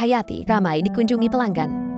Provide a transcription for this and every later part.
Hayati ramai dikunjungi pelanggan.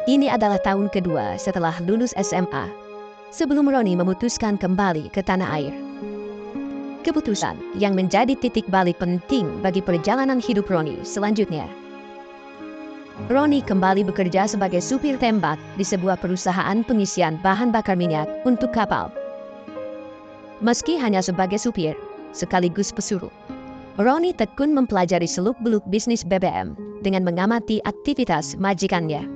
Ini adalah tahun kedua setelah lulus SMA, sebelum Roni memutuskan kembali ke tanah air. Keputusan yang menjadi titik balik penting bagi perjalanan hidup Roni selanjutnya. Roni kembali bekerja sebagai supir tembak di sebuah perusahaan pengisian bahan bakar minyak untuk kapal. Meski hanya sebagai supir, sekaligus pesuruh, Roni tekun mempelajari seluk-beluk bisnis BBM dengan mengamati aktivitas majikannya.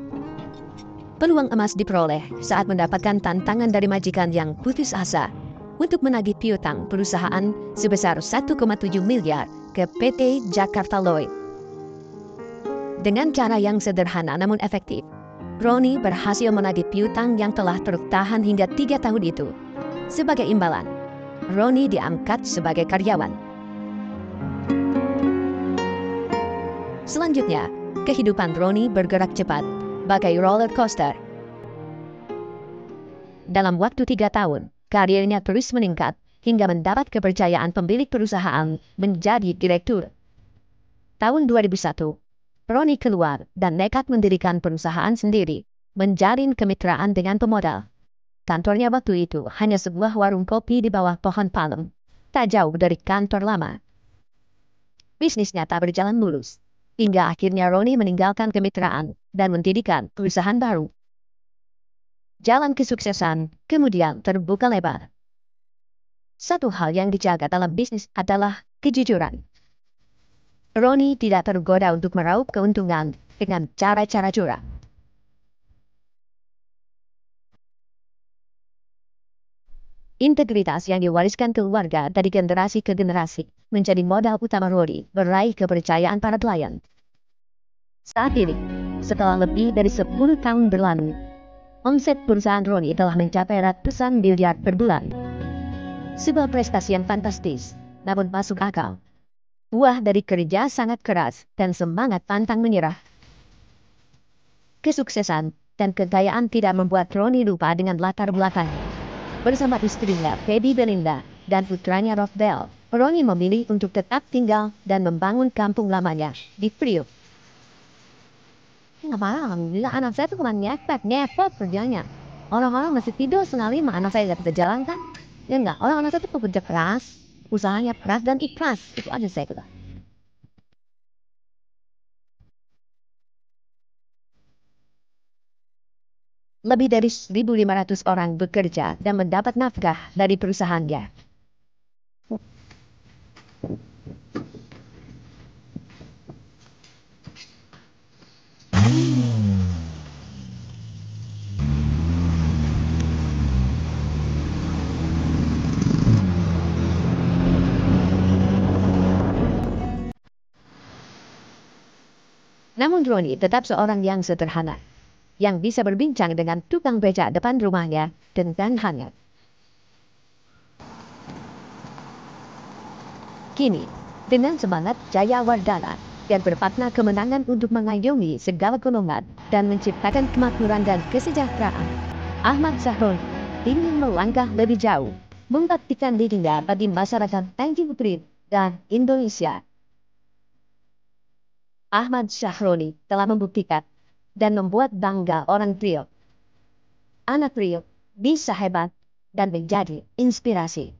Peluang emas diperoleh saat mendapatkan tantangan dari majikan yang putus asa untuk menagih piutang perusahaan sebesar 1,7 miliar ke PT Jakarta Lloyd. Dengan cara yang sederhana namun efektif, Roni berhasil menagih piutang yang telah tertahan hingga 3 tahun itu. Sebagai imbalan, Roni diangkat sebagai karyawan. Selanjutnya, kehidupan Roni bergerak cepat bagai roller coaster. Dalam waktu 3 tahun, karirnya terus meningkat hingga mendapat kepercayaan pemilik perusahaan menjadi direktur. Tahun 2001, Roni keluar dan nekat mendirikan perusahaan sendiri, menjalin kemitraan dengan pemodal. Kantornya waktu itu hanya sebuah warung kopi di bawah pohon palem, tak jauh dari kantor lama. Bisnisnya tak berjalan mulus, hingga akhirnya Roni meninggalkan kemitraan dan mendirikan perusahaan baru. Jalan kesuksesan kemudian terbuka lebar. Satu hal yang dijaga dalam bisnis adalah kejujuran. Roni tidak tergoda untuk meraup keuntungan dengan cara-cara curang. Integritas yang diwariskan keluarga dari generasi ke generasi menjadi modal utama Roni meraih kepercayaan para klien. Saat ini, setelah lebih dari 10 tahun berlalu, omset perusahaan Roni telah mencapai ratusan miliar per bulan. Sebuah prestasi yang fantastis, namun masuk akal. Buah dari kerja sangat keras dan semangat pantang menyerah. Kesuksesan dan kekayaan tidak membuat Roni lupa dengan latar belakangnya. Bersama istrinya, Feby Belinda, dan putranya Rafdel, Roni memilih untuk tetap tinggal dan membangun kampung lamanya di Priok. Alhamdulillah anak saya tuh cuma ngepet kerjanya. Orang-orang masih tidur setengah 5, anak saya tidak bisa jalan kan? Ya enggak, orang anak saya tuh pekerja keras, usahanya keras dan ikhlas, itu aja saya kira. Lebih dari 1.500 orang bekerja dan mendapat nafkah dari perusahaannya. Namun Roni tetap seorang yang sederhana, yang bisa berbincang dengan tukang beca depan rumahnya dengan hangat. Kini, dengan semangat Jaya Wardana yang bermakna kemenangan untuk mengayomi segala golongan dan menciptakan kemakmuran dan kesejahteraan, Ahmad Sahroni ingin melangkah lebih jauh, membuktikan dirinya bagi masyarakat Tanjung Priok dan Indonesia. Ahmad Sahroni telah membuktikan dan membuat bangga orang Priok. Anak Priok bisa hebat dan menjadi inspirasi.